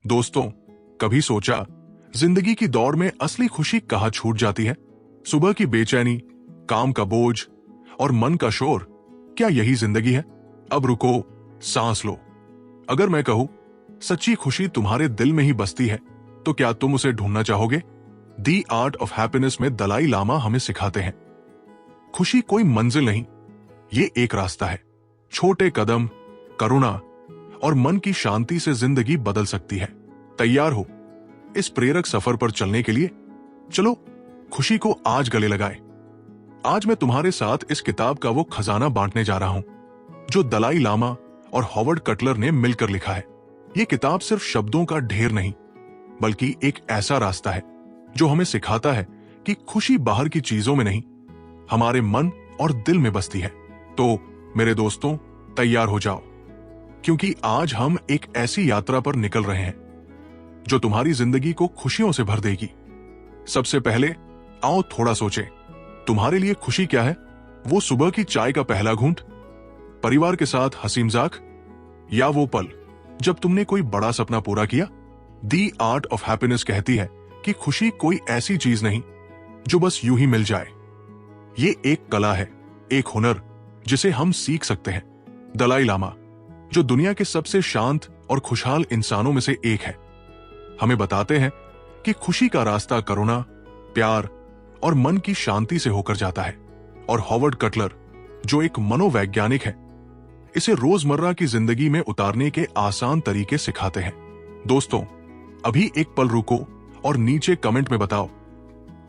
दोस्तों, कभी सोचा जिंदगी की दौड़ में असली खुशी कहाँ छूट जाती है? सुबह की बेचैनी, काम का बोझ और मन का शोर, क्या यही जिंदगी है? अब रुको, सांस लो। अगर मैं कहूं सच्ची खुशी तुम्हारे दिल में ही बसती है, तो क्या तुम उसे ढूंढना चाहोगे? दी आर्ट ऑफ हैप्पीनेस में दलाई लामा हमें सिखाते हैं, खुशी कोई मंजिल नहीं, ये एक रास्ता है। छोटे कदम, करुणा और मन की शांति से जिंदगी बदल सकती है। तैयार हो इस प्रेरक सफर पर चलने के लिए? चलो खुशी को आज गले लगाएं। आज मैं तुम्हारे साथ इस किताब का वो खजाना बांटने जा रहा हूं जो दलाई लामा और हॉवर्ड कटलर ने मिलकर लिखा है। ये किताब सिर्फ शब्दों का ढेर नहीं, बल्कि एक ऐसा रास्ता है जो हमें सिखाता है कि खुशी बाहर की चीजों में नहीं, हमारे मन और दिल में बसती है। तो मेरे दोस्तों, तैयार हो जाओ, क्योंकि आज हम एक ऐसी यात्रा पर निकल रहे हैं जो तुम्हारी जिंदगी को खुशियों से भर देगी। सबसे पहले आओ थोड़ा सोचें, तुम्हारे लिए खुशी क्या है? वो सुबह की चाय का पहला घूंट, परिवार के साथ हंसी मजाक, या वो पल जब तुमने कोई बड़ा सपना पूरा किया? दी आर्ट ऑफ हैप्पीनेस कहती है कि खुशी कोई ऐसी चीज नहीं जो बस यूं ही मिल जाए। ये एक कला है, एक हुनर जिसे हम सीख सकते हैं। दलाई लामा, जो दुनिया के सबसे शांत और खुशहाल इंसानों में से एक है, हमें बताते हैं कि खुशी का रास्ता करुणा, प्यार और मन की शांति से होकर जाता है। और हॉवर्ड कटलर, जो एक मनोवैज्ञानिक है, इसे रोजमर्रा की जिंदगी में उतारने के आसान तरीके सिखाते हैं। दोस्तों, अभी एक पल रुको और नीचे कमेंट में बताओ,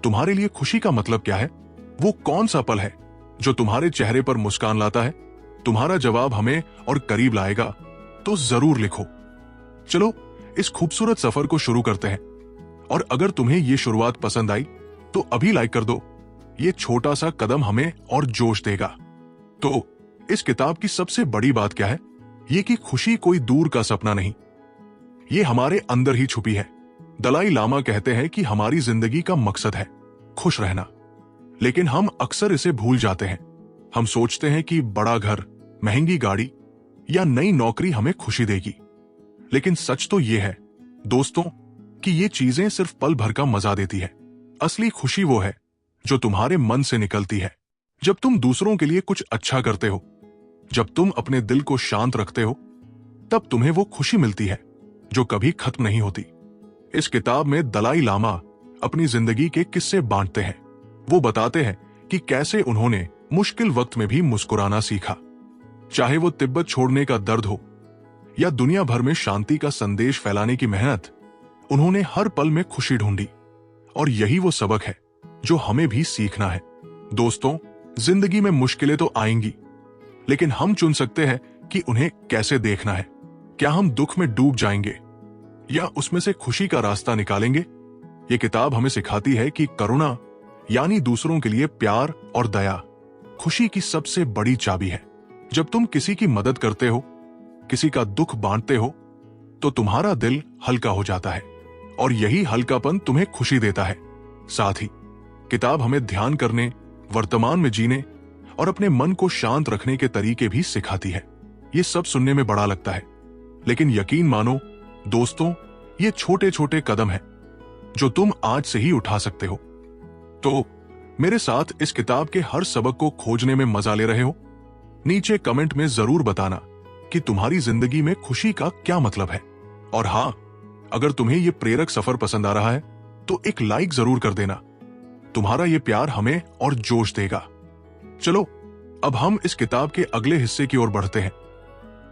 तुम्हारे लिए खुशी का मतलब क्या है? वो कौन सा पल है जो तुम्हारे चेहरे पर मुस्कान लाता है? तुम्हारा जवाब हमें और करीब लाएगा, तो जरूर लिखो। चलो इस खूबसूरत सफर को शुरू करते हैं। और अगर तुम्हें ये शुरुआत पसंद आई तो अभी लाइक कर दो, ये छोटा सा कदम हमें और जोश देगा। तो इस किताब की सबसे बड़ी बात क्या है? ये कि खुशी कोई दूर का सपना नहीं, ये हमारे अंदर ही छुपी है। दलाई लामा कहते हैं कि हमारी जिंदगी का मकसद है खुश रहना, लेकिन हम अक्सर इसे भूल जाते हैं। हम सोचते हैं कि बड़ा घर, महंगी गाड़ी या नई नौकरी हमें खुशी देगी, लेकिन सच तो यह है दोस्तों कि ये चीजें सिर्फ पल भर का मजा देती है। असली खुशी वो है जो तुम्हारे मन से निकलती है, जब तुम दूसरों के लिए कुछ अच्छा करते हो, जब तुम अपने दिल को शांत रखते हो, तब तुम्हें वो खुशी मिलती है जो कभी खत्म नहीं होती। इस किताब में दलाई लामा अपनी जिंदगी के किस्से बांटते हैं। वो बताते हैं कि कैसे उन्होंने मुश्किल वक्त में भी मुस्कुराना सीखा, चाहे वो तिब्बत छोड़ने का दर्द हो या दुनिया भर में शांति का संदेश फैलाने की मेहनत। उन्होंने हर पल में खुशी ढूंढी, और यही वो सबक है जो हमें भी सीखना है। दोस्तों, जिंदगी में मुश्किलें तो आएंगी, लेकिन हम चुन सकते हैं कि उन्हें कैसे देखना है। क्या हम दुख में डूब जाएंगे या उसमें से खुशी का रास्ता निकालेंगे? ये किताब हमें सिखाती है कि करुणा, यानी दूसरों के लिए प्यार और दया, खुशी की सबसे बड़ी चाबी है। जब तुम किसी की मदद करते हो, किसी का दुख बांटते हो, तो तुम्हारा दिल हल्का हो जाता है, और यही हल्कापन तुम्हें खुशी देता है। साथ ही किताब हमें ध्यान करने, वर्तमान में जीने और अपने मन को शांत रखने के तरीके भी सिखाती है। ये सब सुनने में बड़ा लगता है, लेकिन यकीन मानो दोस्तों, ये छोटे छोटे कदम हैं जो तुम आज से ही उठा सकते हो। तो मेरे साथ इस किताब के हर सबक को खोजने में मजा ले रहे हो? नीचे कमेंट में जरूर बताना कि तुम्हारी जिंदगी में खुशी का क्या मतलब है। और हां, अगर तुम्हें यह प्रेरक सफर पसंद आ रहा है तो एक लाइक जरूर कर देना। तुम्हारा यह प्यार हमें और जोश देगा। चलो अब हम इस किताब के अगले हिस्से की ओर बढ़ते हैं,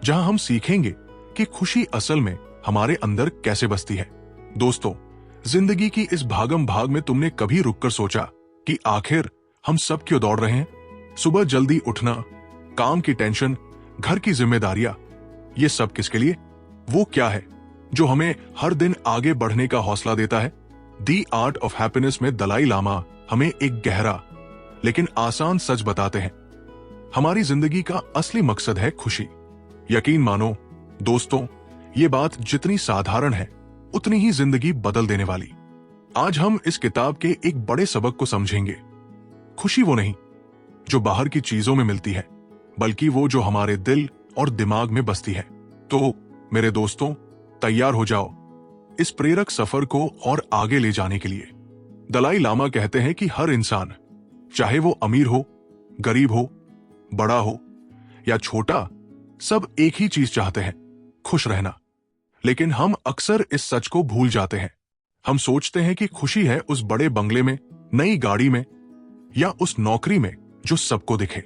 जहां हम सीखेंगे कि खुशी असल में हमारे अंदर कैसे बसती है। दोस्तों, जिंदगी की इस भागम भाग में तुमने कभी रुककर सोचा कि आखिर हम सब क्यों दौड़ रहे हैं? सुबह जल्दी उठना, काम की टेंशन, घर की जिम्मेदारियां, ये सब किसके लिए? वो क्या है जो हमें हर दिन आगे बढ़ने का हौसला देता है? दी आर्ट ऑफ हैप्पीनेस में दलाई लामा हमें एक गहरा लेकिन आसान सच बताते हैं। हमारी जिंदगी का असली मकसद है खुशी। यकीन मानो दोस्तों, ये बात जितनी साधारण है उतनी ही जिंदगी बदल देने वाली। आज हम इस किताब के एक बड़े सबक को समझेंगे। खुशी वो नहीं जो बाहर की चीजों में मिलती है, बल्कि वो जो हमारे दिल और दिमाग में बसती है। तो मेरे दोस्तों, तैयार हो जाओ, इस प्रेरक सफर को और आगे ले जाने के लिए दलाई लामा कहते हैं कि हर इंसान, चाहे वो अमीर हो, गरीब हो, बड़ा हो या छोटा, सब एक ही चीज चाहते हैं, खुश रहना। लेकिन हम अक्सर इस सच को भूल जाते हैं। हम सोचते हैं कि खुशी है उस बड़े बंगले में, नई गाड़ी में या उस नौकरी में जो सबको दिखे।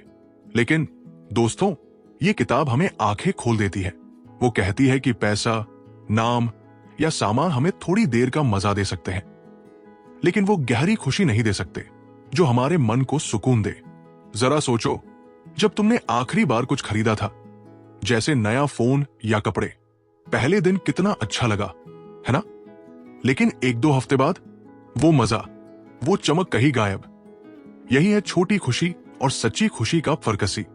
लेकिन दोस्तों, ये किताब हमें आंखें खोल देती है। वो कहती है कि पैसा, नाम या सामान हमें थोड़ी देर का मजा दे सकते हैं, लेकिन वो गहरी खुशी नहीं दे सकते जो हमारे मन को सुकून दे। जरा सोचो, जब तुमने आखिरी बार कुछ खरीदा था, जैसे नया फोन या कपड़े, पहले दिन कितना अच्छा लगा, है ना? लेकिन 1-2 हफ्ते बाद वो मजा, वो चमक कहीं गायब। यही है छोटी खुशी और सच्ची खुशी का फर्कसी।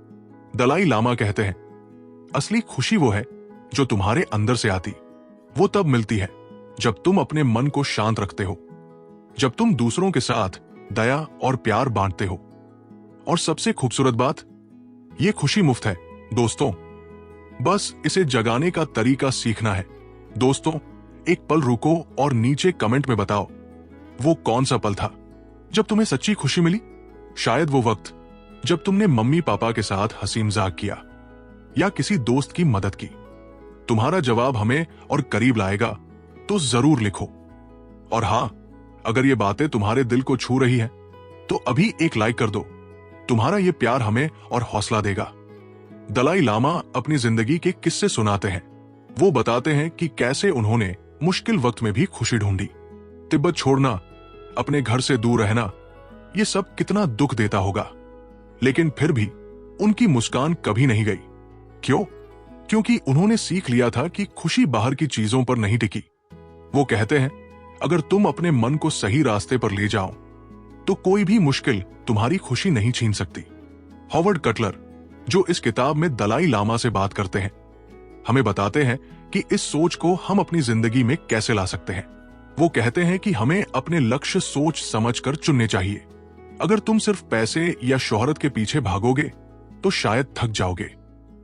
दलाई लामा कहते हैं, असली खुशी वो है जो तुम्हारे अंदर से आती। वो तब मिलती है जब तुम अपने मन को शांत रखते हो, जब तुम दूसरों के साथ दया और प्यार बांटते हो। और सबसे खूबसूरत बात, ये खुशी मुफ्त है दोस्तों। बस इसे जगाने का तरीका सीखना है। दोस्तों, एक पल रुको और नीचे कमेंट में बताओ, वो कौन सा पल था जब तुम्हें सच्ची खुशी मिली? शायद वो वक्त जब तुमने मम्मी पापा के साथ हंसी मजाक किया या किसी दोस्त की मदद की। तुम्हारा जवाब हमें और करीब लाएगा, तो जरूर लिखो। और हां, अगर ये बातें तुम्हारे दिल को छू रही हैं, तो अभी एक लाइक कर दो। तुम्हारा ये प्यार हमें और हौसला देगा। दलाई लामा अपनी जिंदगी के किस्से सुनाते हैं। वो बताते हैं कि कैसे उन्होंने मुश्किल वक्त में भी खुशी ढूंढी। तिब्बत छोड़ना, अपने घर से दूर रहना, ये सब कितना दुख देता होगा, लेकिन फिर भी उनकी मुस्कान कभी नहीं गई। क्यों? क्योंकि उन्होंने सीख लिया था कि खुशी बाहर की चीजों पर नहीं टिकी। वो कहते हैं, अगर तुम अपने मन को सही रास्ते पर ले जाओ, तो कोई भी मुश्किल तुम्हारी खुशी नहीं छीन सकती। हॉवर्ड कटलर, जो इस किताब में दलाई लामा से बात करते हैं, हमें बताते हैं कि इस सोच को हम अपनी जिंदगी में कैसे ला सकते हैं। वो कहते हैं कि हमें अपने लक्ष्य सोच समझकर चुनने चाहिए। अगर तुम सिर्फ पैसे या शोहरत के पीछे भागोगे तो शायद थक जाओगे,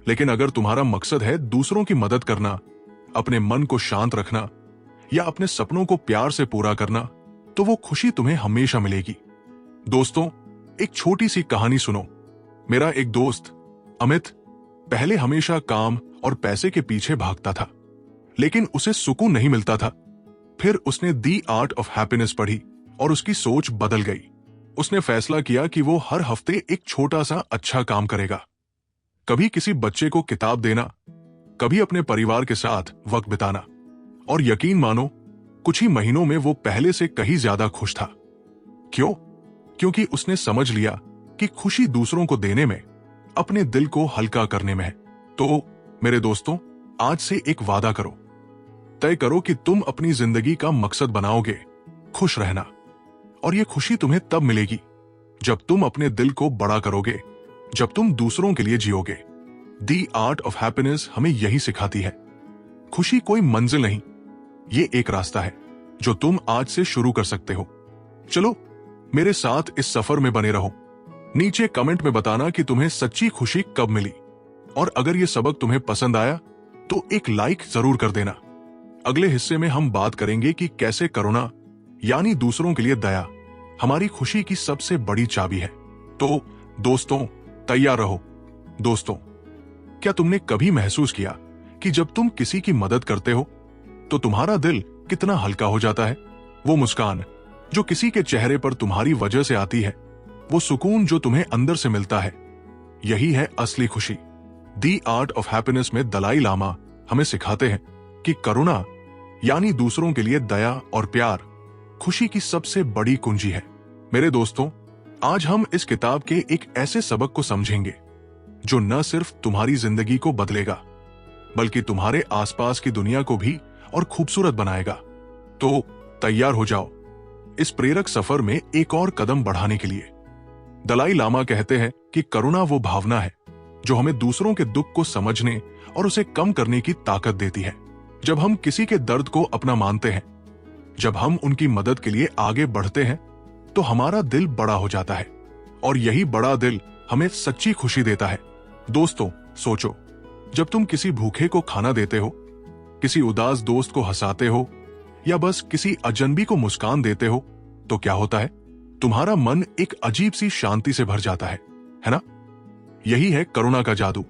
लेकिन अगर तुम्हारा मकसद है दूसरों की मदद करना, अपने मन को शांत रखना या अपने सपनों को प्यार से पूरा करना, तो वो खुशी तुम्हें हमेशा मिलेगी। दोस्तों, एक छोटी सी कहानी सुनो। मेरा एक दोस्त अमित पहले हमेशा काम और पैसे के पीछे भागता था, लेकिन उसे सुकून नहीं मिलता था। फिर उसने दी आर्ट ऑफ हैप्पीनेस पढ़ी और उसकी सोच बदल गई। उसने फैसला किया कि वो हर हफ्ते एक छोटा सा अच्छा काम करेगा। कभी किसी बच्चे को किताब देना, कभी अपने परिवार के साथ वक्त बिताना। और यकीन मानो, कुछ ही महीनों में वो पहले से कहीं ज्यादा खुश था। क्यों? क्योंकि उसने समझ लिया कि खुशी दूसरों को देने में, अपने दिल को हल्का करने में है। तो मेरे दोस्तों, आज से एक वादा करो। तय करो कि तुम अपनी जिंदगी का मकसद बनाओगे खुश रहना। और ये खुशी तुम्हें तब मिलेगी जब तुम अपने दिल को बड़ा करोगे, जब तुम दूसरों के लिए जियोगे। दी आर्ट ऑफ हैप्पीनेस हमें यही सिखाती है। खुशी कोई मंजिल नहीं, ये एक रास्ता है जो तुम आज से शुरू कर सकते हो। चलो मेरे साथ इस सफर में बने रहो। नीचे कमेंट में बताना कि तुम्हें सच्ची खुशी कब मिली। और अगर ये सबक तुम्हें पसंद आया तो एक लाइक जरूर कर देना। अगले हिस्से में हम बात करेंगे कि कैसे करुणा यानी दूसरों के लिए दया हमारी खुशी की सबसे बड़ी चाबी है। तो दोस्तों, तैयार रहो। दोस्तों, क्या तुमने कभी महसूस किया कि जब तुम किसी की मदद करते हो तो तुम्हारा दिल कितना हल्का हो जाता है? वो मुस्कान जो किसी के चेहरे पर तुम्हारी वजह से आती है, वो सुकून जो तुम्हें अंदर से मिलता है, यही है असली खुशी। दी आर्ट ऑफ हैप्पीनेस में दलाई लामा हमें सिखाते हैं कि करुणा यानी दूसरों के लिए दया और प्यार खुशी की सबसे बड़ी कुंजी है। मेरे दोस्तों, आज हम इस किताब के एक ऐसे सबक को समझेंगे जो न सिर्फ तुम्हारी जिंदगी को बदलेगा, बल्कि तुम्हारे आसपास की दुनिया को भी और खूबसूरत बनाएगा। तो तैयार हो जाओ इस प्रेरक सफर में एक और कदम बढ़ाने के लिए। दलाई लामा कहते हैं कि करुणा वो भावना है जो हमें दूसरों के दुख को समझने और उसे कम करने की ताकत देती है। जब हम किसी के दर्द को अपना मानते हैं, जब हम उनकी मदद के लिए आगे बढ़ते हैं, तो हमारा दिल बड़ा हो जाता है और यही बड़ा दिल हमें सच्ची खुशी देता है। दोस्तों, सोचो, जब तुम किसी भूखे को खाना देते हो, किसी उदास दोस्त को हंसाते हो या बस किसी अजनबी को मुस्कान देते हो तो क्या होता है? तुम्हारा मन एक अजीब सी शांति से भर जाता है ना? यही है करुणा का जादू।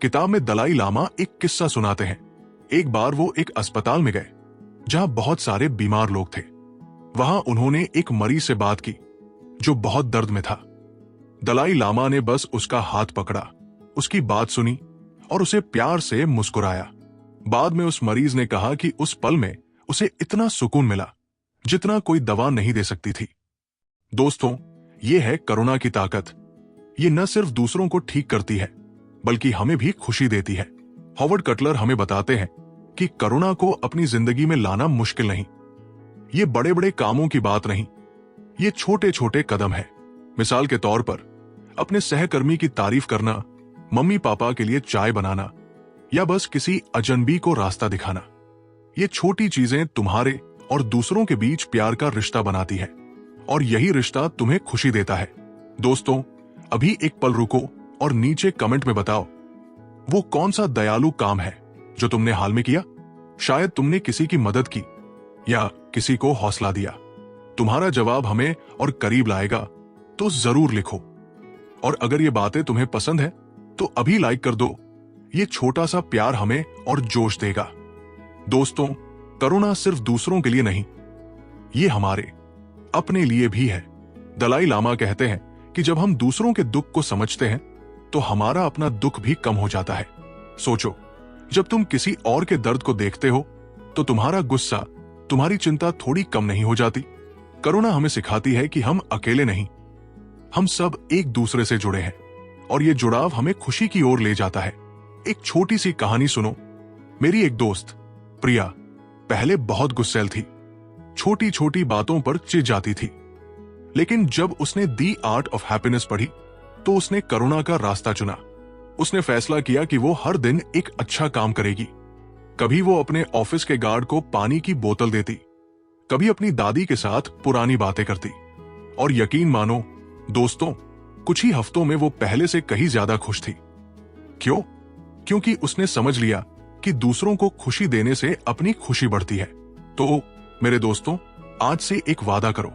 किताब में दलाई लामा एक किस्सा सुनाते हैं। एक बार वो एक अस्पताल में गए जहां बहुत सारे बीमार लोग थे। वहां उन्होंने एक मरीज से बात की जो बहुत दर्द में था। दलाई लामा ने बस उसका हाथ पकड़ा, उसकी बात सुनी और उसे प्यार से मुस्कुराया। बाद में उस मरीज ने कहा कि उस पल में उसे इतना सुकून मिला जितना कोई दवा नहीं दे सकती थी। दोस्तों, ये है करुणा की ताकत। ये न सिर्फ दूसरों को ठीक करती है बल्कि हमें भी खुशी देती है। हॉवर्ड कटलर हमें बताते हैं कि करुणा को अपनी जिंदगी में लाना मुश्किल नहीं। ये बड़े बड़े कामों की बात नहीं, ये छोटे छोटे कदम है। मिसाल के तौर पर अपने सहकर्मी की तारीफ करना, मम्मी पापा के लिए चाय बनाना या बस किसी अजनबी को रास्ता दिखाना। ये छोटी चीजें तुम्हारे और दूसरों के बीच प्यार का रिश्ता बनाती है और यही रिश्ता तुम्हें खुशी देता है। दोस्तों, अभी एक पल रुको और नीचे कमेंट में बताओ वो कौन सा दयालु काम है जो तुमने हाल में किया। शायद तुमने किसी की मदद की या किसी को हौसला दिया। तुम्हारा जवाब हमें और करीब लाएगा, तो जरूर लिखो। और अगर ये बातें तुम्हें पसंद है तो अभी लाइक कर दो। ये छोटा सा प्यार हमें और जोश देगा। दोस्तों, करुणा सिर्फ दूसरों के लिए नहीं, ये हमारे अपने लिए भी है। दलाई लामा कहते हैं कि जब हम दूसरों के दुख को समझते हैं तो हमारा अपना दुख भी कम हो जाता है। सोचो, जब तुम किसी और के दर्द को देखते हो तो तुम्हारा गुस्सा, तुम्हारी चिंता थोड़ी कम नहीं हो जाती। करुणा हमें सिखाती है कि हम अकेले नहीं, हम सब एक दूसरे से जुड़े हैं और ये जुड़ाव हमें खुशी की ओर ले जाता है। एक छोटी सी कहानी सुनो। मेरी एक दोस्त प्रिया पहले बहुत गुस्सैल थी, छोटी छोटी बातों पर चिढ़ जाती थी। लेकिन जब उसने दी आर्ट ऑफ हैप्पीनेस पढ़ी तो उसने करुणा का रास्ता चुना। उसने फैसला किया कि वो हर दिन एक अच्छा काम करेगी। कभी वो अपने ऑफिस के गार्ड को पानी की बोतल देती, कभी अपनी दादी के साथ पुरानी बातें करती। और यकीन मानो दोस्तों, कुछ ही हफ्तों में वो पहले से कहीं ज्यादा खुश थी। क्यों? क्योंकि उसने समझ लिया कि दूसरों को खुशी देने से अपनी खुशी बढ़ती है। तो मेरे दोस्तों, आज से एक वादा करो,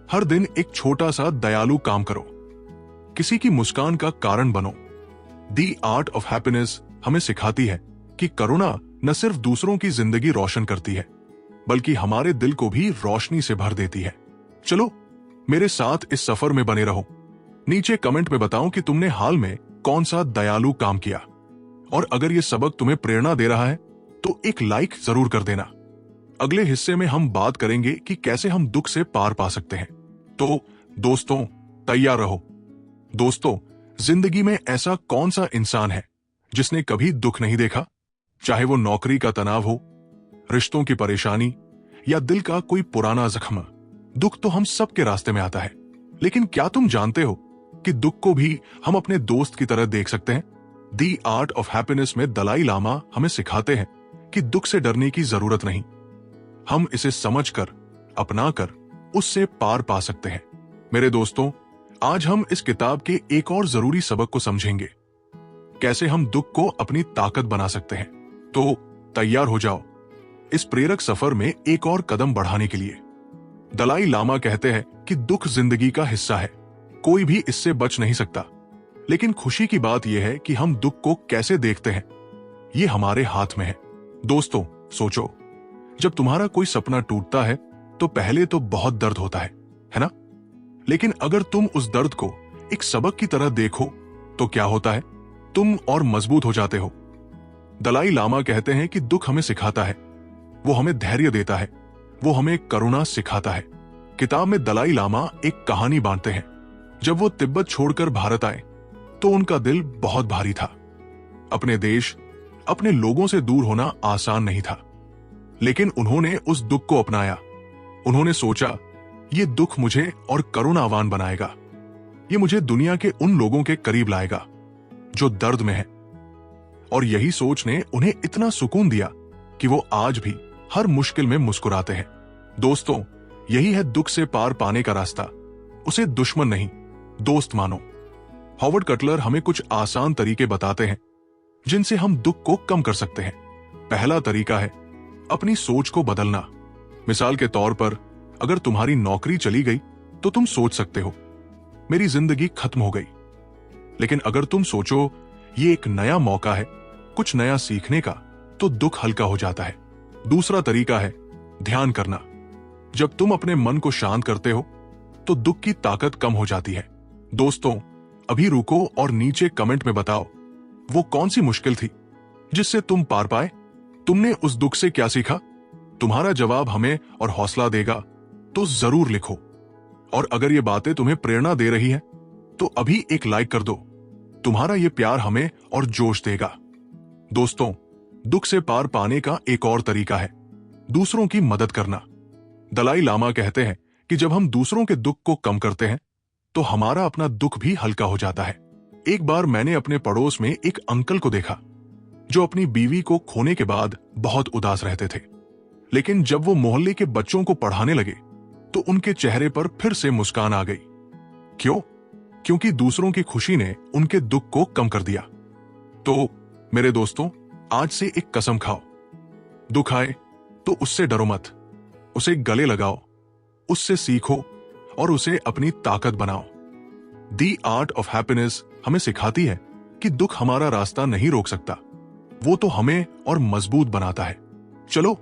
हर दिन एक छोटा सा दयालु काम करो, किसी की मुस्कान का कारण बनो। दी आर्ट ऑफ हैप्पीनेस हमें सिखाती है कि करुणा न सिर्फ दूसरों की जिंदगी रोशन करती है बल्कि हमारे दिल को भी रोशनी से भर देती है। चलो मेरे साथ इस सफर में बने रहो। नीचे कमेंट में बताओ कि तुमने हाल में कौन सा दयालु काम किया। और अगर ये सबक तुम्हें प्रेरणा दे रहा है तो एक लाइक जरूर कर देना। अगले हिस्से में हम बात करेंगे कि कैसे हम दुख से पार पा सकते हैं। तो दोस्तों, तैयार रहो। दोस्तों, जिंदगी में ऐसा कौन सा इंसान है जिसने कभी दुख नहीं देखा? चाहे वो नौकरी का तनाव हो, रिश्तों की परेशानी या दिल का कोई पुराना जख्म, दुख तो हम सब के रास्ते में आता है। लेकिन क्या तुम जानते हो कि दुख को भी हम अपने दोस्त की तरह देख सकते हैं? दी आर्ट ऑफ हैप्पीनेस में दलाई लामा हमें सिखाते हैं कि दुख से डरने की जरूरत नहीं, हम इसे समझकर, अपनाकर उससे पार पा सकते हैं। मेरे दोस्तों, आज हम इस किताब के एक और जरूरी सबक को समझेंगे, कैसे हम दुख को अपनी ताकत बना सकते हैं। तो तैयार हो जाओ इस प्रेरक सफर में एक और कदम बढ़ाने के लिए। दलाई लामा कहते हैं कि दुख जिंदगी का हिस्सा है, कोई भी इससे बच नहीं सकता। लेकिन खुशी की बात यह है कि हम दुख को कैसे देखते हैं, ये हमारे हाथ में है। दोस्तों, सोचो, जब तुम्हारा कोई सपना टूटता है तो पहले तो बहुत दर्द होता है ना? लेकिन अगर तुम उस दर्द को एक सबक की तरह देखो तो क्या होता है? तुम और मजबूत हो जाते हो। दलाई लामा कहते हैं कि दुख हमें सिखाता है, वो हमें धैर्य देता है, वो हमें करुणा सिखाता है। किताब में दलाई लामा एक कहानी बांटते हैं। जब वो तिब्बत छोड़कर भारत आए तो उनका दिल बहुत भारी था। अपने देश, अपने लोगों से दूर होना आसान नहीं था, लेकिन उन्होंने उस दुख को अपनाया। उन्होंने सोचा, ये दुख मुझे और करुणावान बनाएगा, ये मुझे दुनिया के उन लोगों के करीब लाएगा जो दर्द में हैं। और यही सोच ने उन्हें इतना सुकून दिया कि वो आज भी हर मुश्किल में मुस्कुराते हैं। दोस्तों, यही है दुख से पार पाने का रास्ता। उसे दुश्मन नहीं, दोस्त मानो। हॉवर्ड कटलर हमें कुछ आसान तरीके बताते हैं जिनसे हम दुख को कम कर सकते हैं। पहला तरीका है अपनी सोच को बदलना। मिसाल के तौर पर, अगर तुम्हारी नौकरी चली गई तो तुम सोच सकते हो मेरी जिंदगी खत्म हो गई। लेकिन अगर तुम सोचो ये एक नया मौका है कुछ नया सीखने का, तो दुख हल्का हो जाता है। दूसरा तरीका है ध्यान करना। जब तुम अपने मन को शांत करते हो तो दुख की ताकत कम हो जाती है। दोस्तों, अभी रुको और नीचे कमेंट में बताओ वो कौन सी मुश्किल थी जिससे तुम पार पाए। तुमने उस दुख से क्या सीखा? तुम्हारा जवाब हमें और हौसला देगा, तो जरूर लिखो। और अगर ये बातें तुम्हें प्रेरणा दे रही हैं, तो अभी एक लाइक कर दो। तुम्हारा ये प्यार हमें और जोश देगा। दोस्तों, दुख से पार पाने का एक और तरीका है दूसरों की मदद करना। दलाई लामा कहते हैं कि जब हम दूसरों के दुख को कम करते हैं तो हमारा अपना दुख भी हल्का हो जाता है। एक बार मैंने अपने पड़ोस में एक अंकल को देखा जो अपनी बीवी को खोने के बाद बहुत उदास रहते थे। लेकिन जब वो मोहल्ले के बच्चों को पढ़ाने लगे तो उनके चेहरे पर फिर से मुस्कान आ गई। क्यों? क्योंकि दूसरों की खुशी ने उनके दुख को कम कर दिया। तो मेरे दोस्तों, आज से एक कसम खाओ, दुख आए तो उससे डरो मत, उसे गले लगाओ, उससे सीखो और उसे अपनी ताकत बनाओ। दी आर्ट ऑफ हैप्पीनेस हमें सिखाती है कि दुख हमारा रास्ता नहीं रोक सकता, वो तो हमें और मजबूत बनाता है। चलो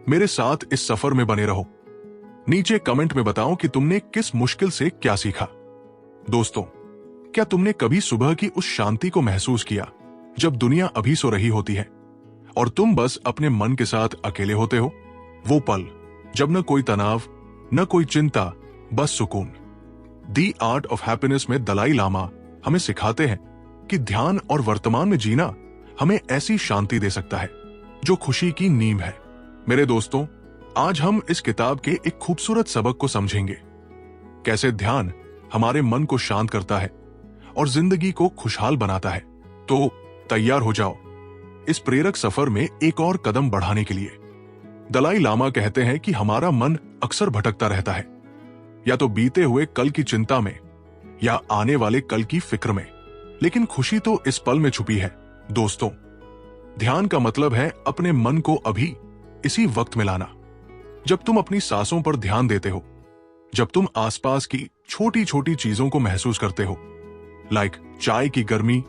मेरे साथ इस सफर में बने रहो। नीचे कमेंट में बताओ कि तुमने किस मुश्किल से क्या सीखा। दोस्तों, क्या तुमने कभी सुबह की उस शांति को महसूस किया जब दुनिया अभी सो रही होती है और तुम बस अपने मन के साथ अकेले होते हो? वो पल जब न कोई तनाव, न कोई चिंता, बस सुकून। दी आर्ट ऑफ हैप्पीनेस में दलाई लामा हमें सिखाते हैं कि ध्यान और वर्तमान में जीना हमें ऐसी शांति दे सकता है जो खुशी की नींव है। मेरे दोस्तों, आज हम इस किताब के एक खूबसूरत सबक को समझेंगे, कैसे ध्यान हमारे मन को शांत करता है और जिंदगी को खुशहाल बनाता है। तो तैयार हो जाओ इस प्रेरक सफर में एक और कदम बढ़ाने के लिए। दलाई लामा कहते हैं कि हमारा मन अक्सर भटकता रहता है, या तो बीते हुए कल की चिंता में या आने वाले कल की फिक्र में, लेकिन खुशी तो इस पल में छुपी है। दोस्तों, ध्यान का मतलब है अपने मन को अभी इसी वक्त में लाना। जब तुम अपनी सांसों पर ध्यान देते हो, जब तुम आसपास की छोटी छोटी चीजों को महसूस करते हो, लाइक चाय की गर्मी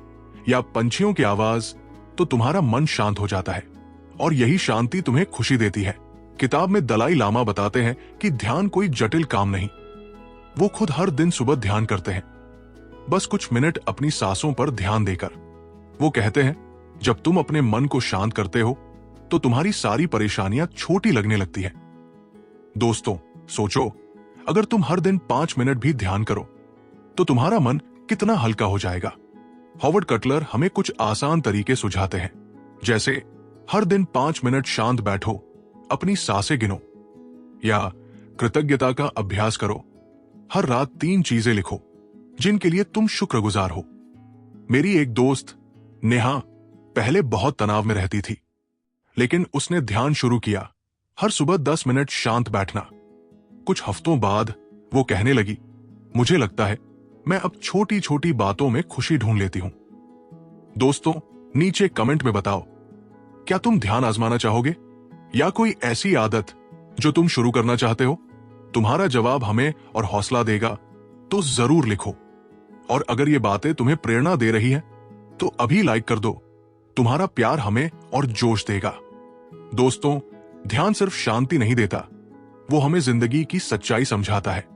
या पंछियों की आवाज, तो तुम्हारा मन शांत हो जाता है और यही शांति तुम्हें खुशी देती है। किताब में दलाई लामा बताते हैं कि ध्यान कोई जटिल काम नहीं, वो खुद हर दिन सुबह ध्यान करते हैं, बस कुछ मिनट अपनी सांसों पर ध्यान देकर। वो कहते हैं, जब तुम अपने मन को शांत करते हो तो तुम्हारी सारी परेशानियां छोटी लगने लगती हैं। दोस्तों, सोचो, अगर तुम हर दिन 5 मिनट भी ध्यान करो तो तुम्हारा मन कितना हल्का हो जाएगा। हॉवर्ड कटलर हमें कुछ आसान तरीके सुझाते हैं, जैसे हर दिन 5 मिनट शांत बैठो, अपनी सांसें गिनो, या कृतज्ञता का अभ्यास करो। हर रात 3 चीजें लिखो जिनके लिए तुम शुक्रगुजार हो। मेरी एक दोस्त नेहा पहले बहुत तनाव में रहती थी, लेकिन उसने ध्यान शुरू किया, हर सुबह 10 मिनट शांत बैठना। कुछ हफ्तों बाद वो कहने लगी, मुझे लगता है मैं अब छोटी छोटी बातों में खुशी ढूंढ लेती हूं। दोस्तों, नीचे कमेंट में बताओ, क्या तुम ध्यान आजमाना चाहोगे या कोई ऐसी आदत जो तुम शुरू करना चाहते हो? तुम्हारा जवाब हमें और हौसला देगा, तो जरूर लिखो। और अगर ये बातें तुम्हें प्रेरणा दे रही हैं, तो अभी लाइक कर दो। तुम्हारा प्यार हमें और जोश देगा। दोस्तों, ध्यान सिर्फ शांति नहीं देता, वो हमें जिंदगी की सच्चाई समझाता है।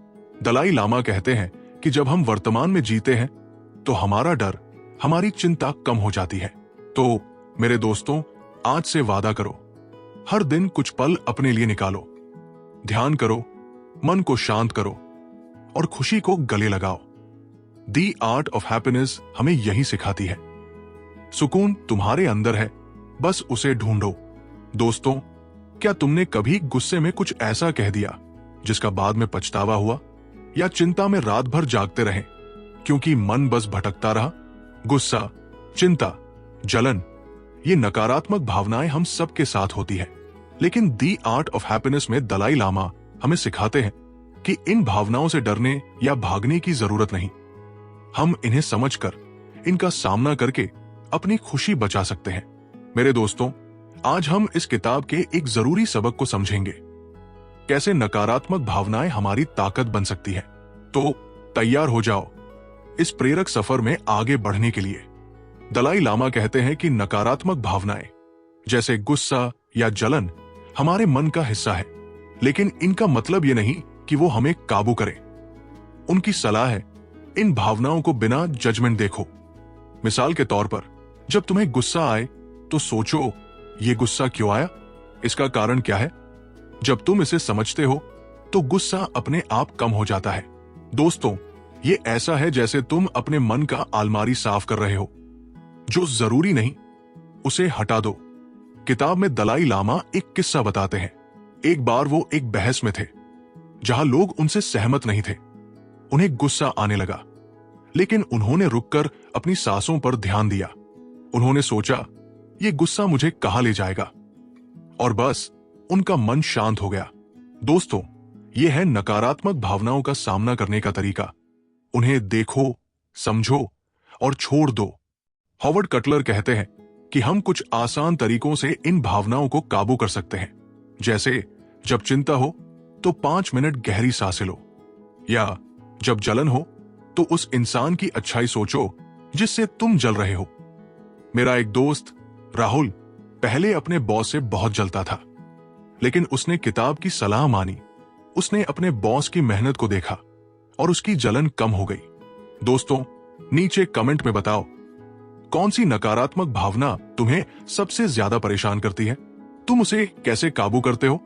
दलाई लामा कहते हैं कि जब हम वर्तमान में जीते हैं तो हमारा डर, हमारी चिंता कम हो जाती है। तो मेरे दोस्तों, आज से वादा करो, हर दिन कुछ पल अपने लिए निकालो, ध्यान करो, मन को शांत करो और खुशी को गले लगाओ। दी आर्ट ऑफ हैप्पीनेस हमें यही सिखाती है। सुकून तुम्हारे अंदर है, बस उसे ढूंढो। दोस्तों, क्या तुमने कभी गुस्से में कुछ ऐसा कह दिया जिसका बाद में पछतावा हुआ, या चिंता में रात भर जागते रहे क्योंकि मन बस भटकता रहा? गुस्सा, चिंता, जलन, ये नकारात्मक भावनाएं हम सबके साथ होती है, लेकिन दी आर्ट ऑफ हैप्पीनेस में दलाई लामा हमें सिखाते हैं कि इन भावनाओं से डरने या भागने की जरूरत नहीं। हम इन्हें समझकर, इनका सामना करके अपनी खुशी बचा सकते हैं। मेरे दोस्तों, आज हम इस किताब के एक जरूरी सबक को समझेंगे। कैसे नकारात्मक भावनाएं हमारी ताकत बन सकती है। तो तैयार हो जाओ इस प्रेरक सफर में आगे बढ़ने के लिए। दलाई लामा कहते हैं कि नकारात्मक भावनाएं जैसे गुस्सा या जलन हमारे मन का हिस्सा है, लेकिन इनका मतलब यह नहीं कि वो हमें काबू करे। उनकी सलाह है इन भावनाओं को बिना जजमेंट देखो। मिसाल के तौर पर जब तुम्हें गुस्सा आए तो सोचो ये गुस्सा क्यों आया, इसका कारण क्या है। जब तुम इसे समझते हो तो गुस्सा अपने आप कम हो जाता है। दोस्तों, ये ऐसा है जैसे तुम अपने मन का अलमारी साफ कर रहे हो। जो जरूरी नहीं उसे हटा दो। किताब में दलाई लामा एक किस्सा बताते हैं। एक बार वो एक बहस में थे जहां लोग उनसे सहमत नहीं थे। उन्हें गुस्सा आने लगा, लेकिन उन्होंने रुककर अपनी सांसों पर ध्यान दिया। उन्होंने सोचा ये गुस्सा मुझे कहां ले जाएगा, और बस उनका मन शांत हो गया। दोस्तों, यह है नकारात्मक भावनाओं का सामना करने का तरीका। उन्हें देखो, समझो और छोड़ दो। हॉवर्ड कटलर कहते हैं कि हम कुछ आसान तरीकों से इन भावनाओं को काबू कर सकते हैं, जैसे जब चिंता हो तो 5 मिनट गहरी सांसें लो, या जब जलन हो तो उस इंसान की अच्छाई सोचो जिससे तुम जल रहे हो। मेरा एक दोस्त राहुल पहले अपने बॉस से बहुत जलता था, लेकिन उसने किताब की सलाह मानी। उसने अपने बॉस की मेहनत को देखा और उसकी जलन कम हो गई। दोस्तों, नीचे कमेंट में बताओ कौन सी नकारात्मक भावना तुम्हें सबसे ज्यादा परेशान करती है। तुम उसे कैसे काबू करते हो?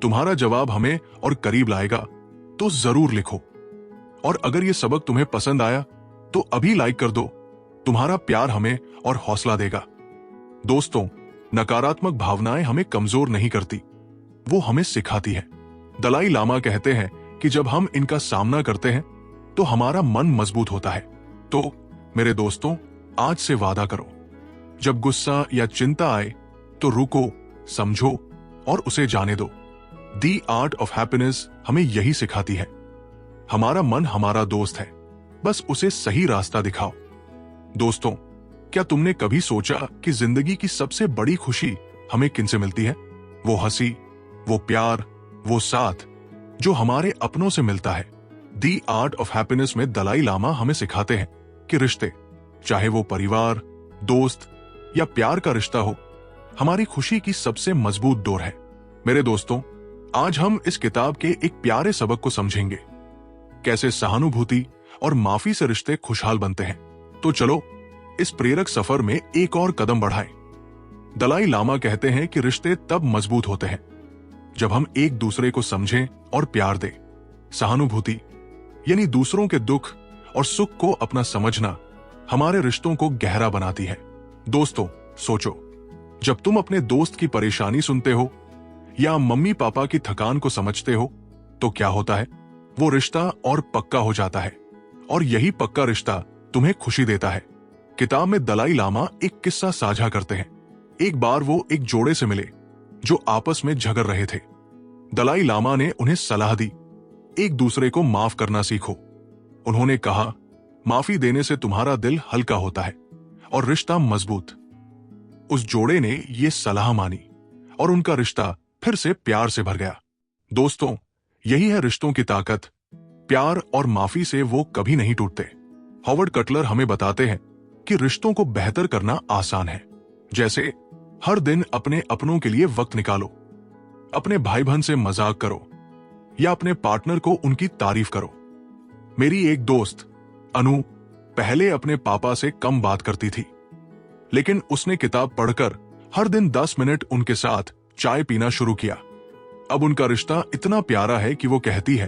तुम्हारा जवाब हमें और करीब लाएगा, तो जरूर लिखो। और अगर ये सबक तुम्हें पसंद आया तो अभी लाइक कर दो। तुम्हारा प्यार हमें और हौसला देगा। दोस्तों, नकारात्मक भावनाएं हमें कमजोर नहीं करती, वो हमें सिखाती है। दलाई लामा कहते हैं कि जब हम इनका सामना करते हैं तो हमारा मन मजबूत होता है। तो मेरे दोस्तों, आज से वादा करो, जब गुस्सा या चिंता आए तो रुको, समझो और उसे जाने दो। दी आर्ट ऑफ हैप्पीनेस हमें यही सिखाती है। हमारा मन हमारा दोस्त है, बस उसे सही रास्ता दिखाओ। दोस्तों, क्या तुमने कभी सोचा कि जिंदगी की सबसे बड़ी खुशी हमें किनसे मिलती है? वो हंसी, वो प्यार, वो साथ जो हमारे अपनों से मिलता है। दी आर्ट ऑफ हैप्पीनेस में दलाई लामा हमें सिखाते हैं कि रिश्ते, चाहे वो परिवार, दोस्त या प्यार का रिश्ता हो, हमारी खुशी की सबसे मजबूत डोर है। मेरे दोस्तों, आज हम इस किताब के एक प्यारे सबक को समझेंगे, कैसे सहानुभूति और माफी से रिश्ते खुशहाल बनते हैं। तो चलो इस प्रेरक सफर में एक और कदम बढ़ाएं। दलाई लामा कहते हैं कि रिश्ते तब मजबूत होते हैं जब हम एक दूसरे को समझें और प्यार दें। सहानुभूति यानी दूसरों के दुख और सुख को अपना समझना हमारे रिश्तों को गहरा बनाती है। दोस्तों, सोचो, जब तुम अपने दोस्त की परेशानी सुनते हो या मम्मी पापा की थकान को समझते हो तो क्या होता है? वो रिश्ता और पक्का हो जाता है, और यही पक्का रिश्ता तुम्हें खुशी देता है। किताब में दलाई लामा एक किस्सा साझा करते हैं। एक बार वो एक जोड़े से मिले जो आपस में झगड़ रहे थे। दलाई लामा ने उन्हें सलाह दी, एक दूसरे को माफ करना सीखो। उन्होंने कहा, माफी देने से तुम्हारा दिल हल्का होता है और रिश्ता मजबूत। उस जोड़े ने ये सलाह मानी और उनका रिश्ता फिर से प्यार से भर गया। दोस्तों, यही है रिश्तों की ताकत। प्यार और माफी से वो कभी नहीं टूटते। हॉवर्ड कटलर हमें बताते हैं कि रिश्तों को बेहतर करना आसान है, जैसे हर दिन अपने अपनों के लिए वक्त निकालो, अपने भाई बहन से मजाक करो या अपने पार्टनर को उनकी तारीफ करो। मेरी एक दोस्त अनु पहले अपने पापा से कम बात करती थी, लेकिन उसने किताब पढ़कर हर दिन 10 मिनट उनके साथ चाय पीना शुरू किया। अब उनका रिश्ता इतना प्यारा है कि वो कहती है,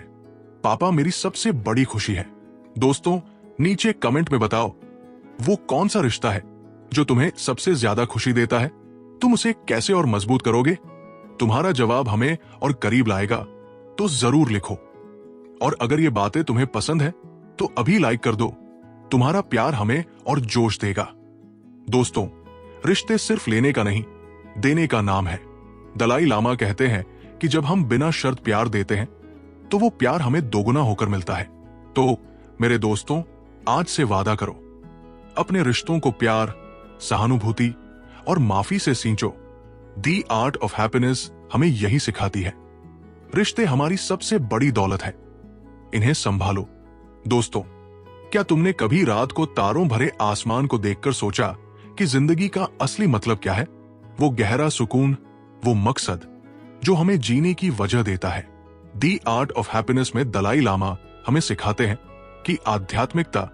पापा मेरी सबसे बड़ी खुशी है। दोस्तों, नीचे कमेंट में बताओ वो कौन सा रिश्ता है जो तुम्हें सबसे ज्यादा खुशी देता है। तुम उसे कैसे और मजबूत करोगे? तुम्हारा जवाब हमें और करीब लाएगा, तो जरूर लिखो। और अगर ये बातें तुम्हें पसंद है तो अभी लाइक कर दो। तुम्हारा प्यार हमें और जोश देगा। दोस्तों, रिश्ते सिर्फ लेने का नहीं, देने का नाम है। दलाई लामा कहते हैं कि जब हम बिना शर्त प्यार देते हैं तो वो प्यार हमें दोगुना होकर मिलता है। तो मेरे दोस्तों, आज से वादा करो, अपने रिश्तों को प्यार, सहानुभूति और माफी से सींचो। दी आर्ट ऑफ हैप्पीनेस हमें यही सिखाती है। रिश्ते हमारी सबसे बड़ी दौलत है, इन्हें संभालो। दोस्तों, क्या तुमने कभी रात को तारों भरे आसमान को देखकर सोचा कि जिंदगी का असली मतलब क्या है? वो गहरा सुकून, वो मकसद जो हमें जीने की वजह देता है। दी आर्ट ऑफ हैप्पीनेस में दलाई लामा हमें सिखाते हैं कि आध्यात्मिकता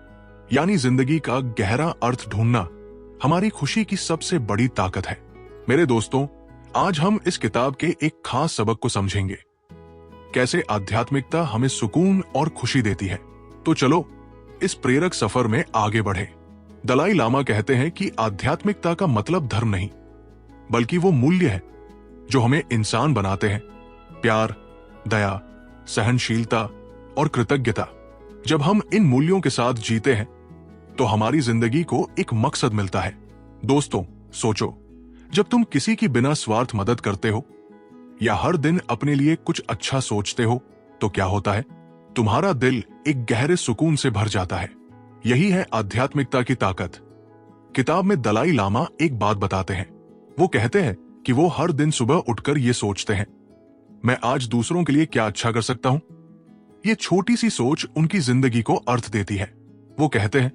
यानी जिंदगी का गहरा अर्थ ढूंढना हमारी खुशी की सबसे बड़ी ताकत है। मेरे दोस्तों, आज हम इस किताब के एक खास सबक को समझेंगे, कैसे आध्यात्मिकता हमें सुकून और खुशी देती है। तो चलो इस प्रेरक सफर में आगे बढ़े। दलाई लामा कहते हैं कि आध्यात्मिकता का मतलब धर्म नहीं, बल्कि वो मूल्य है जो हमें इंसान बनाते हैं। प्यार, दया, सहनशीलता और कृतज्ञता। जब हम इन मूल्यों के साथ जीते हैं तो हमारी जिंदगी को एक मकसद मिलता है। दोस्तों, सोचो, जब तुम किसी की बिना स्वार्थ मदद करते हो या हर दिन अपने लिए कुछ अच्छा सोचते हो तो क्या होता है? तुम्हारा दिल एक गहरे सुकून से भर जाता है। यही है आध्यात्मिकता की ताकत। किताब में दलाई लामा एक बात बताते हैं। वो कहते हैं कि वो हर दिन सुबह उठकर ये सोचते हैं, मैं आज दूसरों के लिए क्या अच्छा कर सकता हूं। ये छोटी सी सोच उनकी जिंदगी को अर्थ देती है। वो कहते हैं,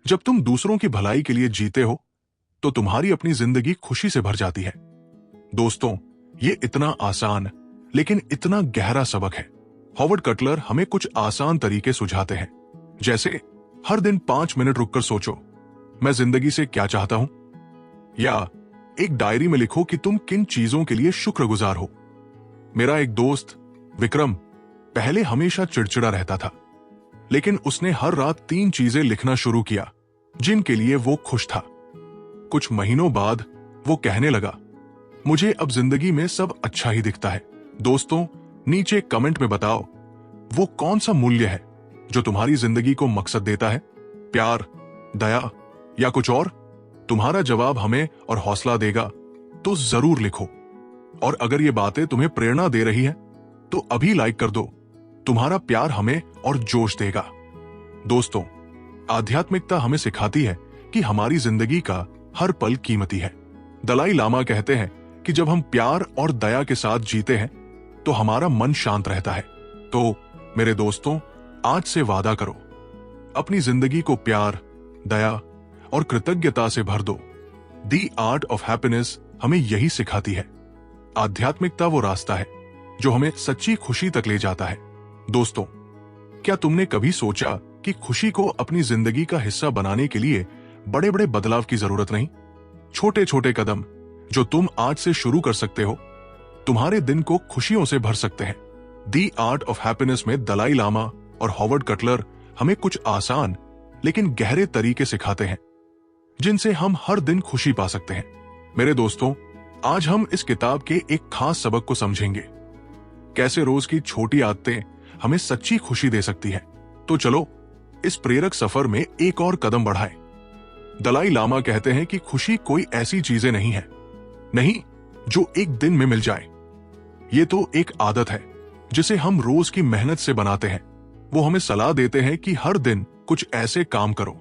जब तुम दूसरों की भलाई के लिए जीते हो तो तुम्हारी अपनी जिंदगी खुशी से भर जाती है। दोस्तों, ये इतना आसान लेकिन इतना गहरा सबक है। हॉवर्ड कटलर हमें कुछ आसान तरीके सुझाते हैं, जैसे हर दिन 5 मिनट रुककर सोचो, मैं जिंदगी से क्या चाहता हूं, या एक डायरी में लिखो कि तुम किन चीजों के लिए शुक्रगुजार हो। मेरा एक दोस्त विक्रम पहले हमेशा चिड़चिड़ा रहता था, लेकिन उसने हर रात 3 चीजें लिखना शुरू किया जिनके लिए वो खुश था। कुछ महीनों बाद वो कहने लगा, मुझे अब जिंदगी में सब अच्छा ही दिखता है। दोस्तों, नीचे कमेंट में बताओ वो कौन सा मूल्य है जो तुम्हारी जिंदगी को मकसद देता है, प्यार, दया या कुछ और? तुम्हारा जवाब हमें और हौसला देगा, तो जरूर लिखो। और अगर ये बातें तुम्हें प्रेरणा दे रही है तो अभी लाइक कर दो। तुम्हारा प्यार हमें और जोश देगा। दोस्तों, आध्यात्मिकता हमें सिखाती है कि हमारी जिंदगी का हर पल कीमती है। दलाई लामा कहते हैं कि जब हम प्यार और दया के साथ जीते हैं तो हमारा मन शांत रहता है। तो मेरे दोस्तों, आज से वादा करो, अपनी जिंदगी को प्यार, दया और कृतज्ञता से भर दो। दी आर्ट ऑफ हैप्पीनेस हमें यही सिखाती है। आध्यात्मिकता वो रास्ता है जो हमें सच्ची खुशी तक ले जाता है। दोस्तों, क्या तुमने कभी सोचा कि खुशी को अपनी जिंदगी का हिस्सा बनाने के लिए बड़े बड़े बदलाव की जरूरत नहीं? छोटे छोटे कदम जो तुम आज से शुरू कर सकते हो तुम्हारे दिन को खुशियों से भर सकते हैं। दी आर्ट ऑफ हैप्पीनेस में दलाई लामा और हॉवर्ड कटलर हमें कुछ आसान लेकिन गहरे तरीके सिखाते हैं जिनसे हम हर दिन खुशी पा सकते हैं। मेरे दोस्तों, आज हम इस किताब के एक खास सबक को समझेंगे, कैसे रोज की छोटी आदतें हमें सच्ची खुशी दे सकती हैं। तो चलो इस प्रेरक सफर में एक और कदम बढ़ाएं। दलाई लामा कहते हैं कि खुशी कोई ऐसी चीजें नहीं जो एक दिन में मिल जाए। ये तो एक आदत है जिसे हम रोज की मेहनत से बनाते हैं। वो हमें सलाह देते हैं कि हर दिन कुछ ऐसे काम करो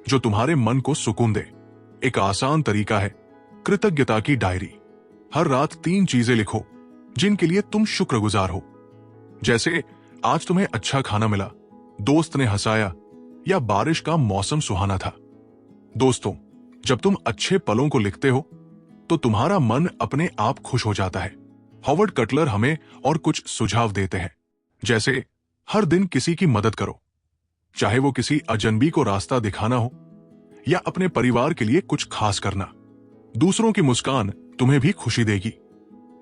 जो तुम्हारे मन को सुकून दे। एक आसान तरीका है कृतज्ञता की डायरी। हर रात 3 चीजें लिखो जिनके लिए तुम शुक्रगुजार हो, जैसे आज तुम्हें अच्छा खाना मिला, दोस्त ने हंसाया या बारिश का मौसम सुहाना था। दोस्तों, जब तुम अच्छे पलों को लिखते हो तो तुम्हारा मन अपने आप खुश हो जाता है। हॉवर्ड कटलर हमें और कुछ सुझाव देते हैं, जैसे हर दिन किसी की मदद करो, चाहे वो किसी अजनबी को रास्ता दिखाना हो या अपने परिवार के लिए कुछ खास करना। दूसरों की मुस्कान तुम्हें भी खुशी देगी।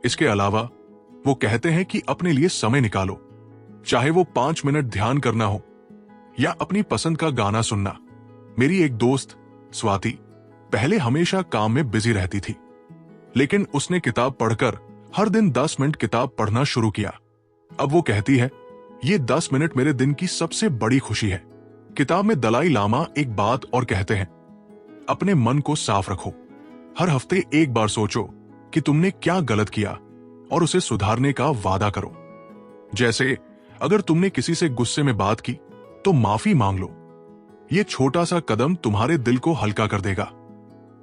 इसके अलावा वो कहते हैं कि अपने लिए समय निकालो, चाहे वो 5 मिनट ध्यान करना हो या अपनी पसंद का गाना सुनना। मेरी एक दोस्त स्वाति पहले हमेशा काम में बिजी रहती थी, लेकिन उसने किताब पढ़कर हर दिन 10 मिनट किताब पढ़ना शुरू किया। अब वो कहती है, ये 10 मिनट मेरे दिन की सबसे बड़ी खुशी है। किताब में दलाई लामा एक बात और कहते हैं, अपने मन को साफ रखो। हर हफ्ते एक बार सोचो कि तुमने क्या गलत किया और उसे सुधारने का वादा करो। जैसे अगर तुमने किसी से गुस्से में बात की तो माफी मांग लो। ये छोटा सा कदम तुम्हारे दिल को हल्का कर देगा।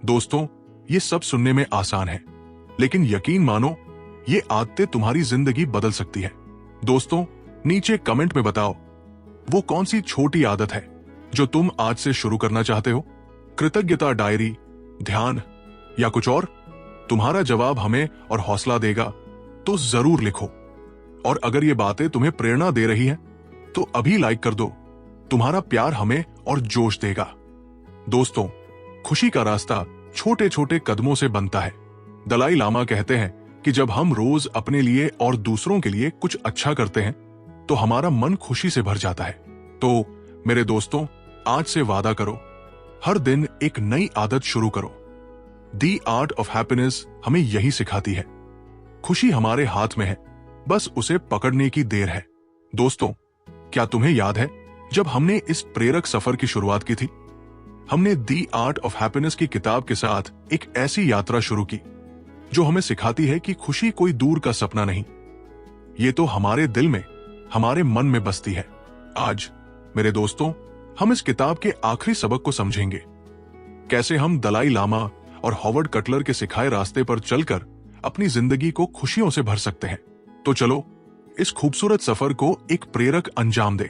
दोस्तों, ये सब सुनने में आसान है, लेकिन यकीन मानो ये आदतें तुम्हारी जिंदगी बदल सकती है। दोस्तों, नीचे कमेंट में बताओ वो कौन सी छोटी आदत है जो तुम आज से शुरू करना चाहते हो। कृतज्ञता डायरी, ध्यान या कुछ और? तुम्हारा जवाब हमें और हौसला देगा, तो जरूर लिखो। और अगर ये बातें तुम्हें प्रेरणा दे रही हैं, तो अभी लाइक कर दो। तुम्हारा प्यार हमें और जोश देगा। दोस्तों, खुशी का रास्ता छोटे छोटे कदमों से बनता है। दलाई लामा कहते हैं कि जब हम रोज अपने लिए और दूसरों के लिए कुछ अच्छा करते हैं, तो हमारा मन खुशी से भर जाता है। तो मेरे दोस्तों, आज से वादा करो, हर दिन एक नई आदत शुरू करो। दी आर्ट ऑफ हैप्पीनेस हमें यही सिखाती है। खुशी हमारे हाथ में है, बस उसे पकड़ने की देर है। दोस्तों, क्या तुम्हें याद है जब हमने इस प्रेरक सफर की शुरुआत की थी? हमने दी आर्ट ऑफ हैप्पीनेस की किताब के साथ एक ऐसी यात्रा शुरू की जो हमें सिखाती है कि खुशी कोई दूर का सपना नहीं, ये तो हमारे दिल में, हमारे मन में बसती है। आज मेरे दोस्तों, हम इस किताब के आखिरी सबक को समझेंगे। कैसे हम दलाई लामा और हॉवर्ड कटलर के सिखाए रास्ते पर चलकर अपनी जिंदगी को खुशियों से भर सकते हैं। तो चलो इस खूबसूरत सफर को एक प्रेरक अंजाम दें।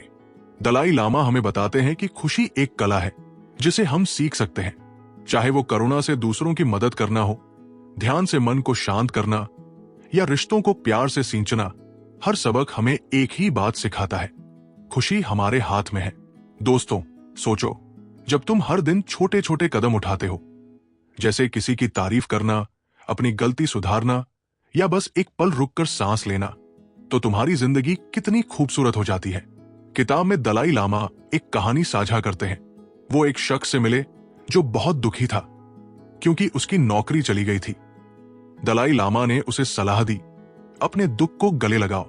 दलाई लामा हमें बताते हैं कि खुशी एक कला है जिसे हम सीख सकते हैं। चाहे वो करुणा से दूसरों की मदद करना हो, ध्यान से मन को शांत करना या रिश्तों को प्यार से सींचना, हर सबक हमें एक ही बात सिखाता है, खुशी हमारे हाथ में है। दोस्तों, सोचो, जब तुम हर दिन छोटे छोटे कदम उठाते हो, जैसे किसी की तारीफ करना, अपनी गलती सुधारना या बस एक पल रुककर सांस लेना, तो तुम्हारी जिंदगी कितनी खूबसूरत हो जाती है। किताब में दलाई लामा एक कहानी साझा करते हैं। वो एक शख्स से मिले जो बहुत दुखी था क्योंकि उसकी नौकरी चली गई थी। दलाई लामा ने उसे सलाह दी, अपने दुख को गले लगाओ,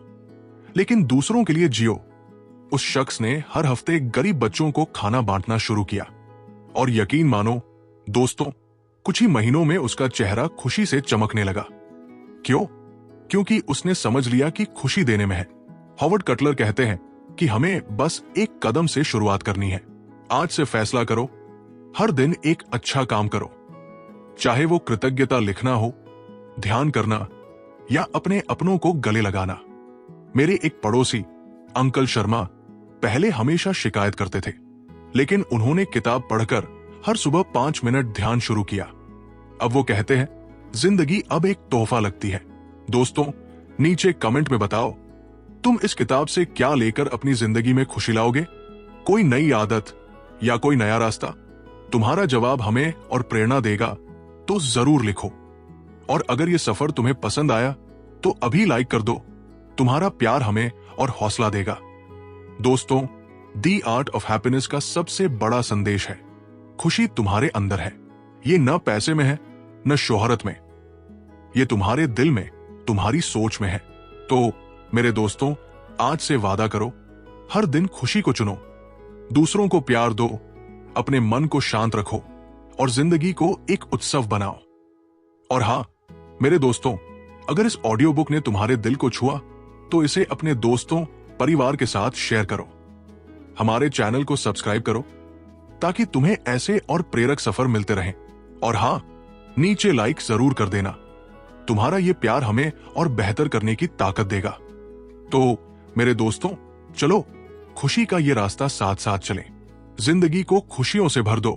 लेकिन दूसरों के लिए जियो। उस शख्स ने हर हफ्ते गरीब बच्चों को खाना बांटना शुरू किया और यकीन मानो दोस्तों, कुछ ही महीनों में उसका चेहरा खुशी से चमकने लगा। क्यों? क्योंकि उसने समझ लिया कि खुशी देने में है। हॉवर्ड कटलर कहते हैं कि हमें बस एक कदम से शुरुआत करनी है। आज से फैसला करो, हर दिन एक अच्छा काम करो, चाहे वो कृतज्ञता लिखना हो, ध्यान करना या अपने अपनों को गले लगाना। मेरे एक पड़ोसी अंकल शर्मा पहले हमेशा शिकायत करते थे, लेकिन उन्होंने किताब पढ़कर हर सुबह 5 मिनट ध्यान शुरू किया। अब वो कहते हैं, जिंदगी अब एक तोहफा लगती है। दोस्तों, नीचे कमेंट में बताओ, तुम इस किताब से क्या लेकर अपनी जिंदगी में खुशी लाओगे? कोई नई आदत या कोई नया रास्ता? तुम्हारा जवाब हमें और प्रेरणा देगा, तो जरूर लिखो। और अगर ये सफर तुम्हें पसंद आया, तो अभी लाइक कर दो। तुम्हारा प्यार हमें और हौसला देगा। दोस्तों, दी आर्ट ऑफ हैप्पीनेस का सबसे बड़ा संदेश है, खुशी तुम्हारे अंदर है। ये न पैसे में है, न शोहरत में, ये तुम्हारे दिल में, तुम्हारी सोच में है। तो मेरे दोस्तों, आज से वादा करो, हर दिन खुशी को चुनो, दूसरों को प्यार दो, अपने मन को शांत रखो और जिंदगी को एक उत्सव बनाओ। और हां मेरे दोस्तों, अगर इस ऑडियो बुक ने तुम्हारे दिल को छुआ, तो इसे अपने दोस्तों, परिवार के साथ शेयर करो। हमारे चैनल को सब्सक्राइब करो ताकि तुम्हें ऐसे और प्रेरक सफर मिलते रहें। और हां, नीचे लाइक जरूर कर देना। तुम्हारा ये प्यार हमें और बेहतर करने की ताकत देगा। तो मेरे दोस्तों, चलो खुशी का ये रास्ता साथ साथ चलें। जिंदगी को खुशियों से भर दो।